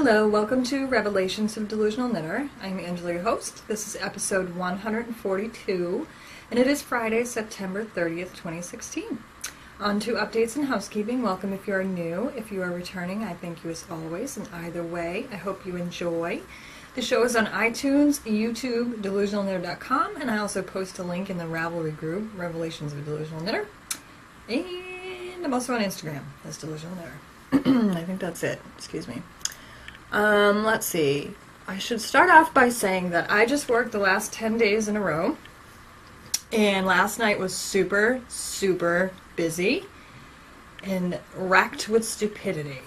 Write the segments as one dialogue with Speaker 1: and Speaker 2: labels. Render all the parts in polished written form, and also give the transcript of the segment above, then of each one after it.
Speaker 1: Hello, welcome to Revelations of Delusional Knitter. I'm Angela, your host. This is episode 142, and it is Friday, September 30th, 2016. On to updates and housekeeping. Welcome if you are new. If you are returning, I thank you as always. And either way, I hope you enjoy. The show is on iTunes, YouTube, delusionalknitter.com, and I also post a link in the Ravelry group, Revelations of Delusional Knitter. And I'm also on Instagram as Delusional Knitter. I think that's it. Excuse me. Let's see. I should start off by saying that I just worked the last 10 days in a row, and last night was super, super busy and racked with stupidity.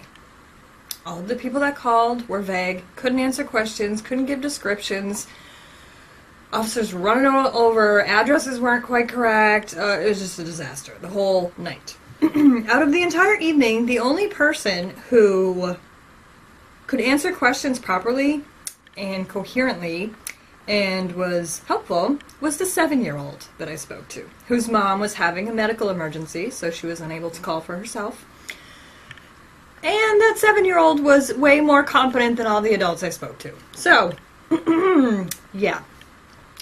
Speaker 1: All of the people that called were vague, couldn't answer questions, couldn't give descriptions, officers running all over, addresses weren't quite correct. It was just a disaster the whole night. Out of the entire evening, the only person who could answer questions properly and coherently and was helpful was the 7-year-old that I spoke to, whose mom was having a medical emergency, so she was unable to call for herself. And that 7-year-old was way more competent than all the adults I spoke to. So, yeah.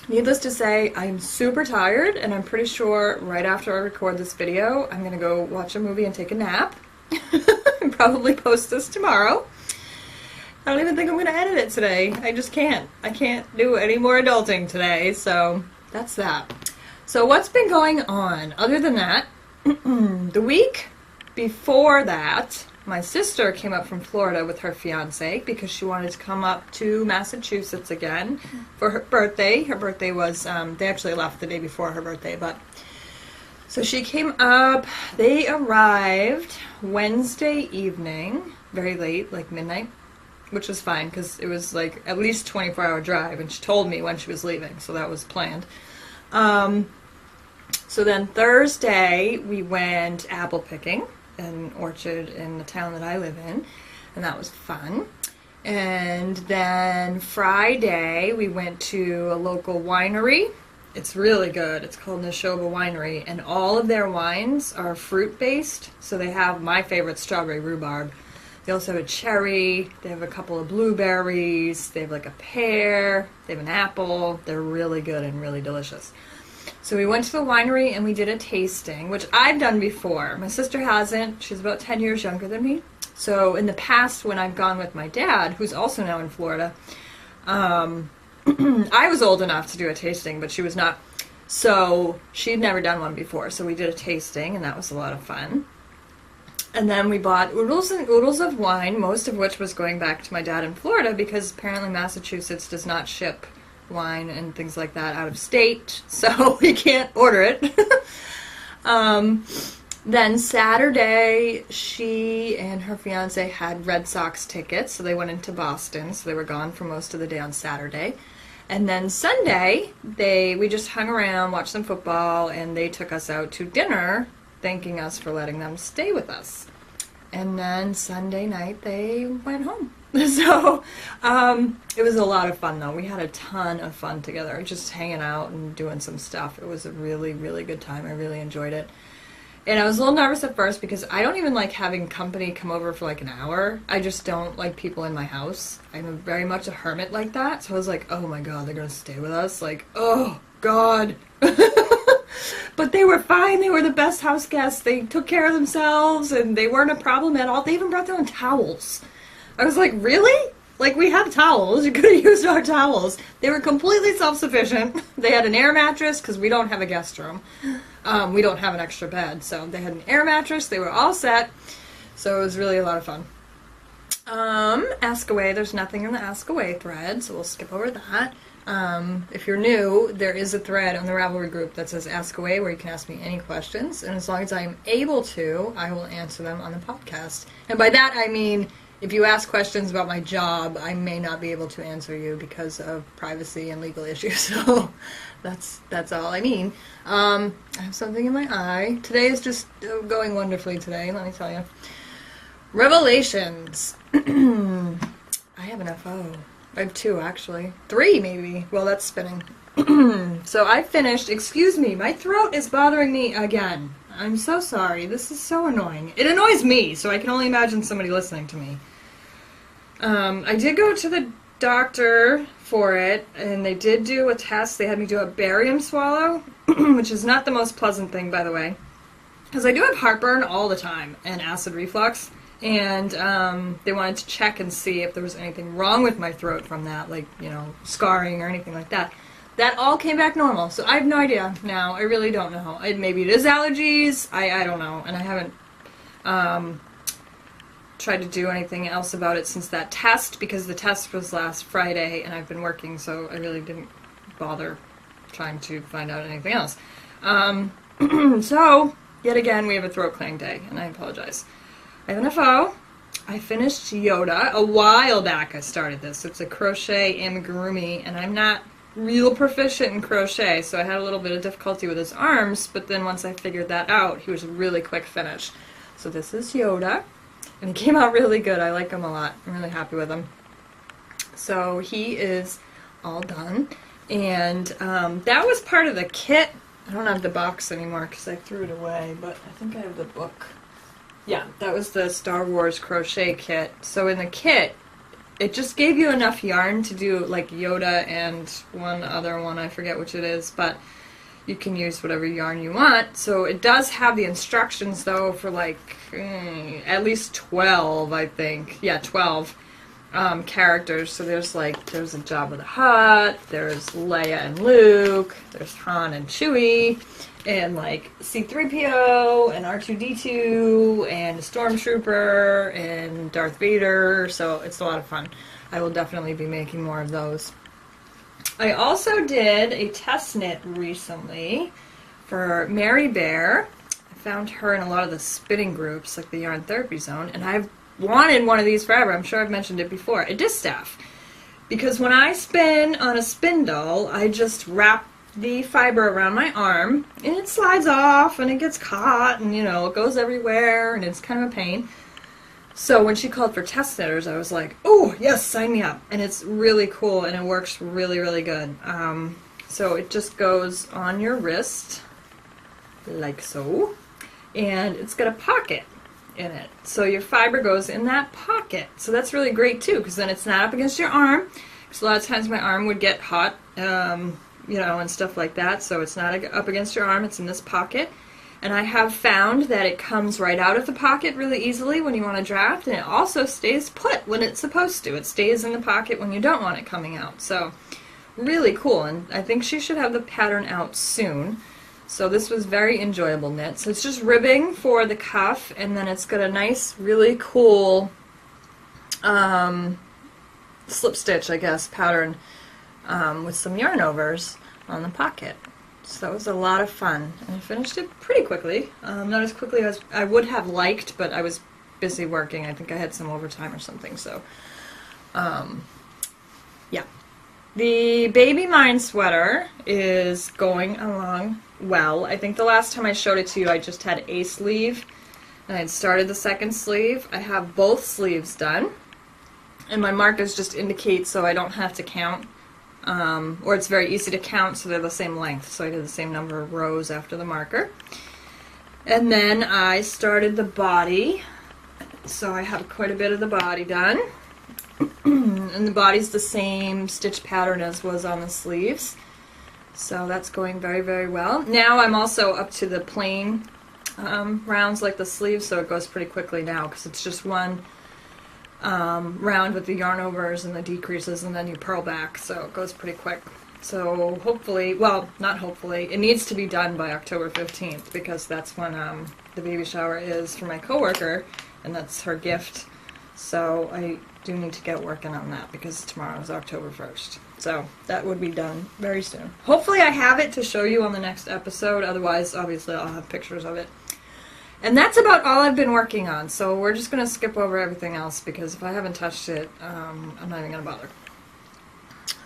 Speaker 1: Needless to say, I'm super tired, and I'm pretty sure right after I record this video, I'm going to go watch a movie and take a nap. And probably post this tomorrow. I don't even think I'm going to edit it today. I just can't. I can't do any more adulting today, so that's that. So what's been going on? Other than that, the week before that, my sister came up from Florida with her fiance because she wanted to come up to Massachusetts again for her birthday. Her birthday was, they actually left the day before her birthday, but so she came up. They arrived Wednesday evening, very late, like midnight, which was fine because it was like at least 24-hour drive, and she told me when she was leaving, so that was planned. So then Thursday we went apple picking in an orchard in the town that I live in, and that was fun. And then Friday we went to a local winery. It's really good. It's called Neshoba Winery, and all of their wines are fruit-based, so they have my favorite, strawberry rhubarb. They also have a cherry, they have a couple of blueberries, they have like a pear, they have an apple. They're really good and really delicious. So we went to the winery and we did a tasting, which I've done before. My sister hasn't. She's about 10 years younger than me. So in the past, when I've gone with my dad, who's also now in Florida, I was old enough to do a tasting, but she was not. So she'd never done one before. So we did a tasting, and that was a lot of fun. And then we bought oodles and oodles of wine, most of which was going back to my dad in Florida because apparently Massachusetts does not ship wine and things like that out of state, so we can't order it. Then Saturday, she and her fiance had Red Sox tickets, so they went into Boston, so they were gone for most of the day on Saturday. And then Sunday, we just hung around, watched some football, and they took us out to dinner, thanking us for letting them stay with us. And then Sunday night, they went home. So, it was a lot of fun, though. We had a ton of fun together, just hanging out and doing some stuff. It was a really, really good time. I really enjoyed it. And I was a little nervous at first because I don't even like having company come over for like an hour. I just don't like people in my house. I'm very much a hermit like that. So I was like, oh my God, they're going to stay with us? Like, oh, God. But they were fine. They were the best house guests. They took care of themselves, and they weren't a problem at all. They even brought their own towels. I was like, really? Like, we have towels. You could have used our towels. They were completely self-sufficient. They had an air mattress, because we don't have a guest room. We don't have an extra bed. So they had an air mattress. They were all set. So it was really a lot of fun. Ask Away. There's nothing in the Ask Away thread, so we'll skip over that. If you're new, there is a thread on the Ravelry group that says Ask Away where you can ask me any questions, and as long as I am able to, I will answer them on the podcast. And by that I mean, if you ask questions about my job, I may not be able to answer you because of privacy and legal issues, so that's all I mean. I have something in my eye. Today is just going wonderfully today, let me tell you. Revelations. I have an FO. I have 2, actually. 3, maybe. Well, that's spinning. So I finished. Excuse me, my throat is bothering me again. I'm so sorry. This is so annoying. It annoys me, so I can only imagine somebody listening to me. I did go to the doctor for it, and they did do a test. They had me do a barium swallow, which is not the most pleasant thing, by the way, because I do have heartburn all the time and acid reflux, and they wanted to check and see if there was anything wrong with my throat from that, like, you know, scarring or anything like that. That all came back normal, so I have no idea now. I really don't know. Maybe it is allergies. I don't know, and I haven't tried to do anything else about it since that test, because the test was last Friday and I've been working, so I really didn't bother trying to find out anything else. So, yet again, we have a throat clearing day, and I apologize. I have an FO. I finished Yoda. A while back I started this. It's a crochet amigurumi, and I'm not real proficient in crochet, so I had a little bit of difficulty with his arms, but then once I figured that out, he was a really quick finish. So this is Yoda. And he came out really good. I like him a lot. I'm really happy with him. So he is all done. And that was part of the kit. I don't have the box anymore because I threw it away, but I think I have the book. Yeah, that was the Star Wars crochet kit. So in the kit, it just gave you enough yarn to do like Yoda and one other one. I forget which it is, but you can use whatever yarn you want. So it does have the instructions, though, for like at least 12, I think. Yeah, 12 characters. So there's a Jabba the Hutt, there's Leia and Luke, there's Han and Chewie, and like C-3PO and R2-D2 and a Stormtrooper and Darth Vader. So it's a lot of fun. I will definitely be making more of those. I also did a test knit recently for Mary Bear. I found her in a lot of the spinning groups, like the Yarn Therapy Zone, and I've wanted one of these forever. I'm sure I've mentioned it before. A distaff. Because when I spin on a spindle, I just wrap the fiber around my arm, and it slides off, and it gets caught, and, you know, it goes everywhere, and it's kind of a pain. So when she called for test knitters, I was like, oh, yes, sign me up. And it's really cool, and it works really, really good. So it just goes on your wrist, like so, and it's got a pocket in it. So your fiber goes in that pocket. So that's really great, too, because then it's not up against your arm. Because a lot of times my arm would get hot, you know, and stuff like that. So it's not up against your arm. It's in this pocket. And I have found that it comes right out of the pocket really easily when you want to draft, and it also stays put when it's supposed to. It stays in the pocket when you don't want it coming out. So, really cool, and I think she should have the pattern out soon. So this was very enjoyable knit. So it's just ribbing for the cuff, and then it's got a nice, really cool slip stitch, I guess, pattern with some yarn overs on the pocket. So that was a lot of fun, and I finished it pretty quickly. Not as quickly as I would have liked, but I was busy working. I think I had some overtime or something, so yeah. The Baby Mine sweater is going along well. I think the last time I showed it to you, I just had a sleeve, and I had started the second sleeve. I have both sleeves done, and my markers just indicate so I don't have to count. Or it's very easy to count, so they're the same length, so I did the same number of rows after the marker. And then I started the body, so I have quite a bit of the body done. And the body's the same stitch pattern as was on the sleeves, so that's going very, very well. Now I'm also up to the plain rounds like the sleeves, so it goes pretty quickly now, because it's just one round with the yarn overs and the decreases, and then you purl back, so it goes pretty quick. So hopefully, well, not hopefully, it needs to be done by October 15th, because that's when the baby shower is for my coworker, and that's her gift. So I do need to get working on that, because tomorrow is October 1st. So that would be done very soon. Hopefully I have it to show you on the next episode, otherwise obviously I'll have pictures of it. And that's about all I've been working on, so we're just going to skip over everything else, because if I haven't touched it, I'm not even going to bother.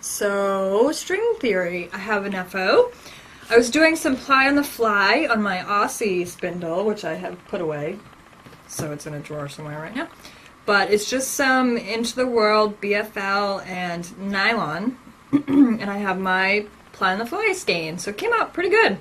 Speaker 1: So, string theory. I have an FO. I was doing some ply on the fly on my Aussie spindle, which I have put away, so it's in a drawer somewhere right now. But it's just some Into the World BFL and nylon, and I have my ply on the fly skein, so it came out pretty good.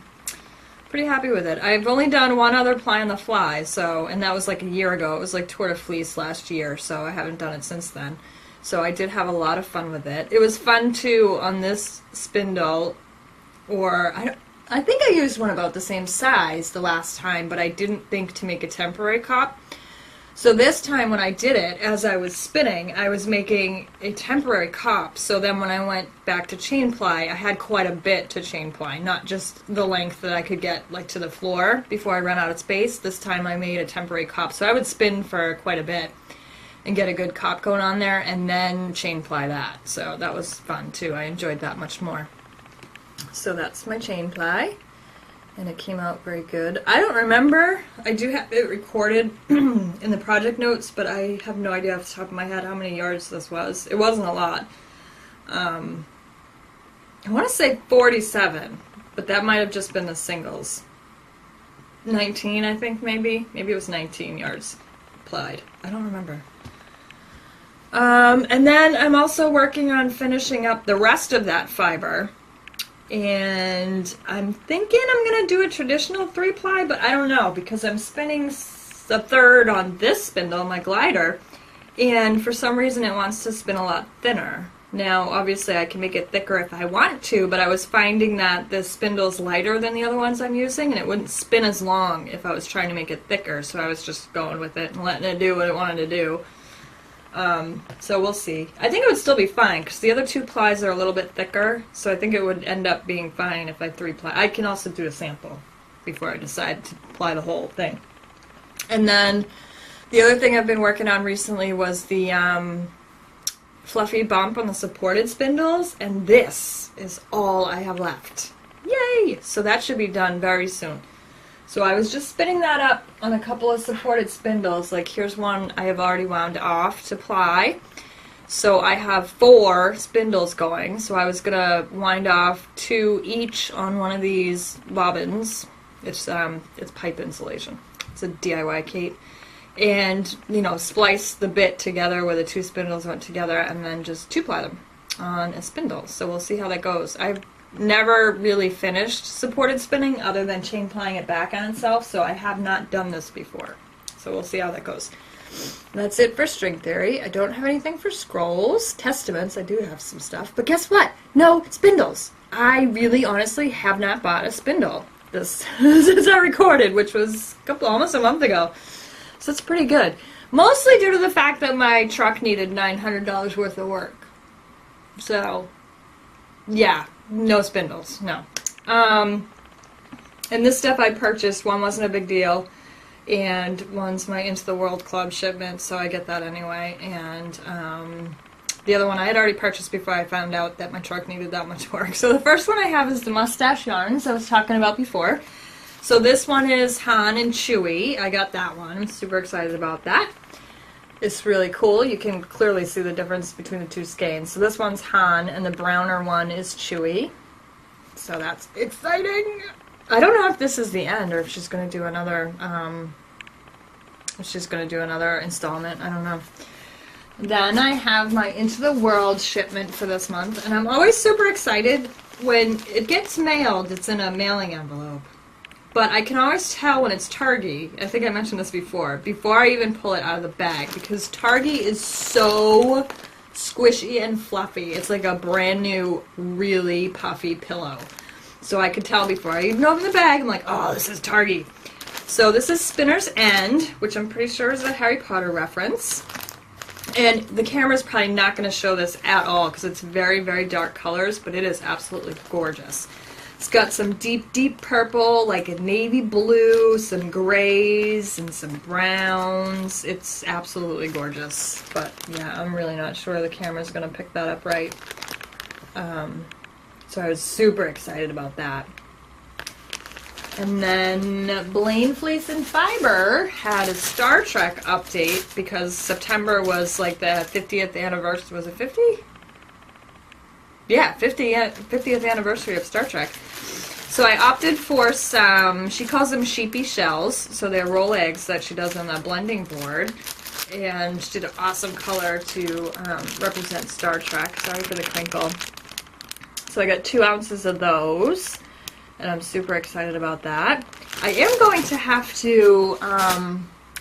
Speaker 1: Pretty happy with it. I've only done one other ply on the fly, so, and that was like a year ago. It was like Tour de Fleece last year, so I haven't done it since then. So I did have a lot of fun with it. It was fun too on this spindle, or I think I used one about the same size the last time, but I didn't think to make a temporary cop. So this time when I did it, as I was spinning, I was making a temporary cop. So then when I went back to chain ply, I had quite a bit to chain ply, not just the length that I could get like to the floor before I ran out of space. This time I made a temporary cop. So I would spin for quite a bit and get a good cop going on there and then chain ply that. So that was fun too. I enjoyed that much more. So that's my chain ply. And it came out very good. I don't remember. I do have it recorded in the project notes, but I have no idea off the top of my head how many yards this was. It wasn't a lot. I want to say 47, but that might have just been the singles. 19, I think, maybe. Maybe it was 19 yards plied. I don't remember. And then I'm also working on finishing up the rest of that fiber. And I'm thinking I'm going to do a traditional 3-ply, but I don't know, because I'm spinning a third on this spindle, my glider, and for some reason it wants to spin a lot thinner. Now, obviously I can make it thicker if I want to, but I was finding that this spindle's lighter than the other ones I'm using, and it wouldn't spin as long if I was trying to make it thicker, so I was just going with it and letting it do what it wanted to do. So we'll see. I think it would still be fine, because the other 2 plies are a little bit thicker, so I think it would end up being fine if I 3-ply. I can also do a sample before I decide to ply the whole thing. And then the other thing I've been working on recently was the fluffy bump on the supported spindles, and this is all I have left. Yay! So that should be done very soon. So I was just spinning that up on a couple of supported spindles. Like here's one I have already wound off to ply. So I have 4 spindles going. So I was going to wind off 2 each on one of these bobbins. It's pipe insulation. It's a DIY kit. And, you know, splice the bit together where the 2 spindles went together and then just 2-ply them on a spindle. So we'll see how that goes. I've never really finished supported spinning other than chain plying it back on itself, so I have not done this before. So we'll see how that goes. That's it for string theory. I don't have anything for scrolls. Testaments, I do have some stuff. But guess what? No spindles. I really honestly have not bought a spindle since I recorded, which was almost a month ago. So it's pretty good. Mostly due to the fact that my truck needed $900 worth of work. So, yeah. No spindles, no. And this stuff I purchased, one wasn't a big deal, and one's my Into the World Club shipment, so I get that anyway. And the other one I had already purchased before I found out that my truck needed that much work. So the first one I have is the mustache yarns I was talking about before. So this one is Han and Chewie. I got that one. I'm super excited about that. It's really cool. You can clearly see the difference between the 2 skeins. So this one's Han, and the browner one is Chewie. So that's exciting. I don't know if this is the end, or if she's going to do another. If she's going to do another installment. I don't know. Then I have my Into the World shipment for this month, and I'm always super excited when it gets mailed. It's in a mailing envelope. But I can always tell when it's Targhee. I think I mentioned this before I even pull it out of the bag, because Targhee is so squishy and fluffy. It's like a brand new, really puffy pillow. So I could tell before I even open the bag. I'm like, oh, this is Targhee. So this is Spinner's End, which I'm pretty sure is a Harry Potter reference. And the camera's probably not going to show this at all, because it's very, very dark colors, but it is absolutely gorgeous. It's got some deep, deep purple, like a navy blue, some grays, and some browns. It's absolutely gorgeous. But, yeah, I'm really not sure the camera's going to pick that up right. So I was super excited about that. And then Blaine Fleece and Fiber had a Star Trek update, because September was like the 50th anniversary. Was it 50? Yeah, 50th anniversary of Star Trek. So I opted for some, she calls them sheepy shells, so they're roll eggs that she does on the blending board. And she did an awesome color to represent Star Trek. Sorry for the crinkle. So I got 2 ounces of those, and I'm super excited about that. I am going to have to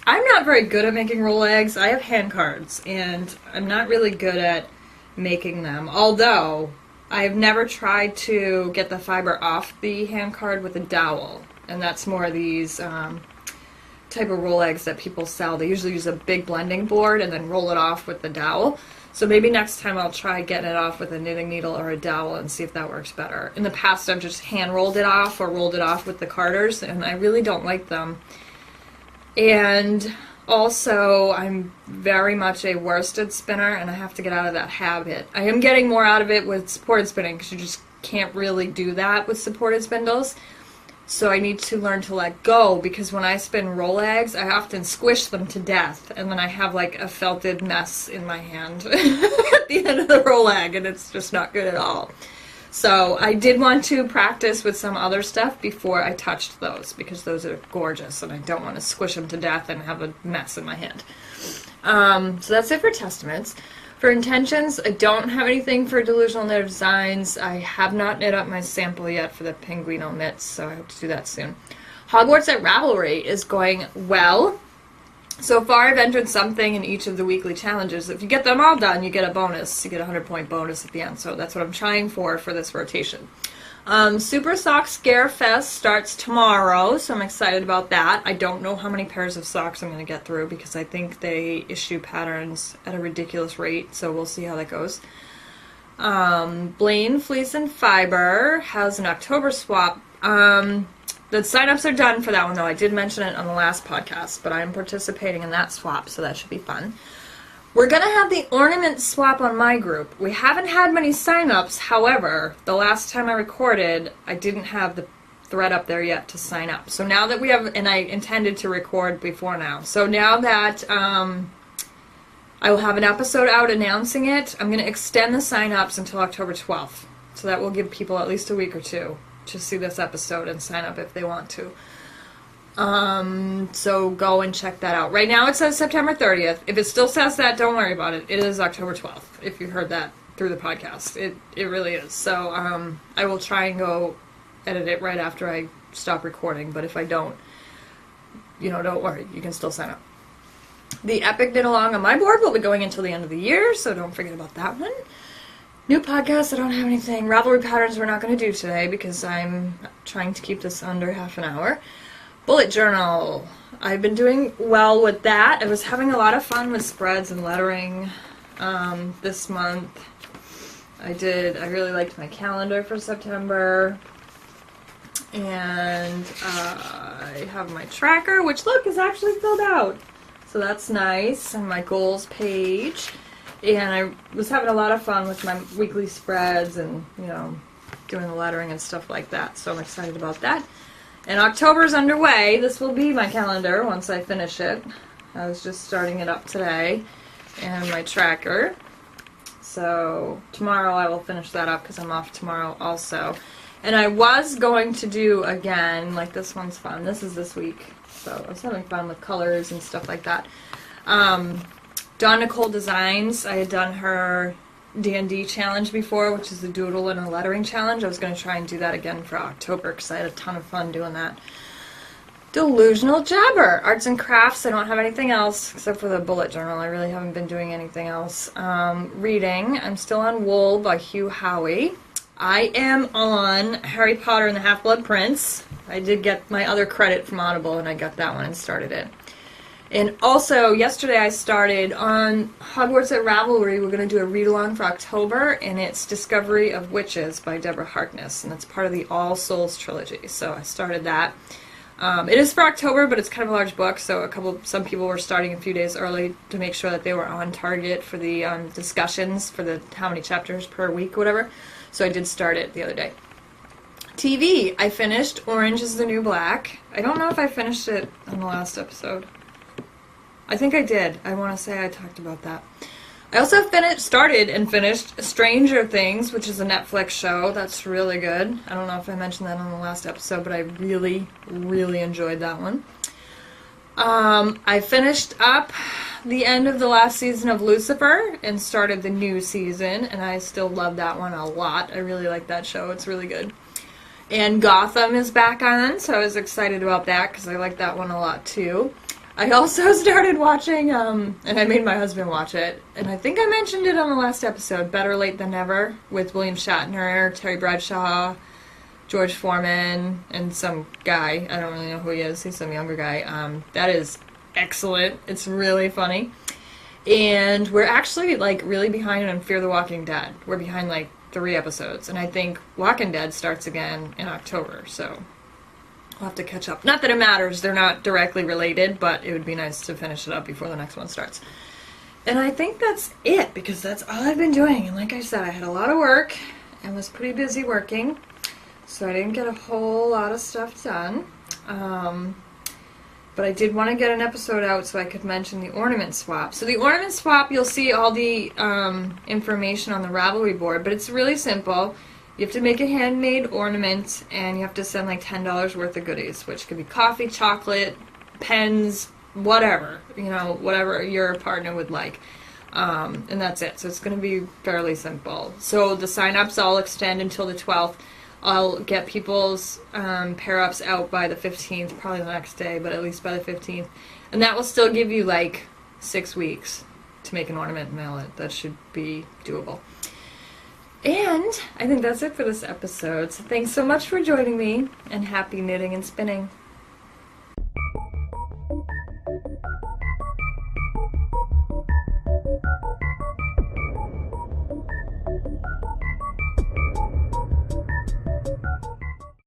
Speaker 1: I'm not very good at making roll eggs. I have hand cards, and I'm not really good at making them. Although, I've never tried to get the fiber off the hand card with a dowel. And that's more these type of roll eggs that people sell. They usually use a big blending board and then roll it off with the dowel. So maybe next time I'll try getting it off with a knitting needle or a dowel and see if that works better. In the past, I've just hand rolled it off or rolled it off with the carders, and I really don't like them. And also, I'm very much a worsted spinner, and I have to get out of that habit. I am getting more out of it with supported spinning, because you just can't really do that with supported spindles. So I need to learn to let go, because when I spin roll eggs, I often squish them to death, and then I have like a felted mess in my hand at the end of the roll egg, and it's just not good at all. So I did want to practice with some other stuff before I touched those, because those are gorgeous, and I don't want to squish them to death and have a mess in my hand. So that's it for Testaments. For intentions, I don't have anything for delusional knit designs. I have not knit up my sample yet for the Pinguino mitts, so I hope to do that soon. Hogwarts at Ravelry is going well. So far, I've entered something in each of the weekly challenges. If you get them all done, you get a bonus. You get a 100-point bonus at the end, so that's what I'm trying for this rotation. Super Sock Scare Fest starts tomorrow, so I'm excited about that. I don't know how many pairs of socks I'm going to get through, because I think they issue patterns at a ridiculous rate, so we'll see how that goes. Blaine Fleece and Fiber has an October swap. The sign-ups are done for that one, though. I did mention it on the last podcast, but I'm participating in that swap, so that should be fun. We're going to have the Ornament Swap on my group. We haven't had many sign-ups. However, the last time I recorded, I didn't have the thread up there yet to sign up. So now that we have, and I intended to record before now. So now that I will have an episode out announcing it, I'm going to extend the sign-ups until October 12th. So that will give people at least a week or two to see this episode and sign up if they want to. So go and check that out. Right now it says September 30th. If it still says that, don't worry about it. It is October 12th, if you heard that through the podcast. It really is. So, I will try and go edit it right after I stop recording, but if I don't, don't worry. You can still sign up. The Epic Knit Along on my board will be going until the end of the year, so don't forget about that one. New podcast, I don't have anything. Ravelry patterns we're not going to do today because I'm trying to keep this under half an hour. Bullet journal. I've been doing well with that. I was having a lot of fun with spreads and lettering this month. I really liked my calendar for September. And I have my tracker, which look, is actually filled out. So that's nice. And my goals page. And I was having a lot of fun with my weekly spreads and, doing the lettering and stuff like that. So I'm excited about that. And October's underway. This will be my calendar once I finish it. I was just starting it up today. And my tracker. So tomorrow I will finish that up because I'm off tomorrow also. And I was going to do again, like this one's fun. This is this week. So I was having fun with colors and stuff like that. Dawn Nicole Designs, I had done her D&D challenge before, which is the doodle and a lettering challenge. I was going to try and do that again for October because I had a ton of fun doing that. Delusional Jabber, arts and crafts. I don't have anything else except for the bullet journal. I really haven't been doing anything else. Reading, I'm still on Wool by Hugh Howey. I am on Harry Potter and the Half-Blood Prince. I did get my other credit from Audible and I got that one and started it. And also, yesterday I started on Hogwarts at Ravelry. We're going to do a read-along for October, and it's Discovery of Witches by Deborah Harkness, and it's part of the All Souls trilogy. So I started that. It is for October, but it's kind of a large book, so some people were starting a few days early to make sure that they were on target for the discussions for the how many chapters per week, whatever. So I did start it the other day. TV, I finished Orange is the New Black. I don't know if I finished it on the last episode. I think I did. I want to say I talked about that. I also started and finished Stranger Things, which is a Netflix show. That's really good. I don't know if I mentioned that on the last episode, but I really, really enjoyed that one. I finished up the end of the last season of Lucifer and started the new season, and I still love that one a lot. I really like that show. It's really good. And Gotham is back on, so I was excited about that because I like that one a lot too. I also started watching, and I made my husband watch it, and I think I mentioned it on the last episode, Better Late Than Never, with William Shatner, Terry Bradshaw, George Foreman, and some guy. I don't really know who he is. He's some younger guy. That is excellent. It's really funny. And we're actually, like, really behind on Fear the Walking Dead. We're behind, like, 3 episodes. And I think Walking Dead starts again in October, so we'll have to catch up. Not that it matters. They're not directly related, but it would be nice to finish it up before the next one starts. And I think that's it, because that's all I've been doing. And like I said, I had a lot of work and was pretty busy working, so I didn't get a whole lot of stuff done. But I did want to get an episode out so I could mention the Ornament Swap. So the Ornament Swap, you'll see all the information on the Ravelry board, but it's really simple. You have to make a handmade ornament, and you have to send like $10 worth of goodies, which could be coffee, chocolate, pens, whatever, you know, whatever your partner would like. And that's it. So it's going to be fairly simple. So the sign-ups all extend until the 12th. I'll get people's pair-ups out by the 15th, probably the next day, but at least by the 15th. And that will still give you like 6 weeks to make an ornament and mail it. That should be doable. And I think that's it for this episode. So thanks so much for joining me, and happy knitting and spinning.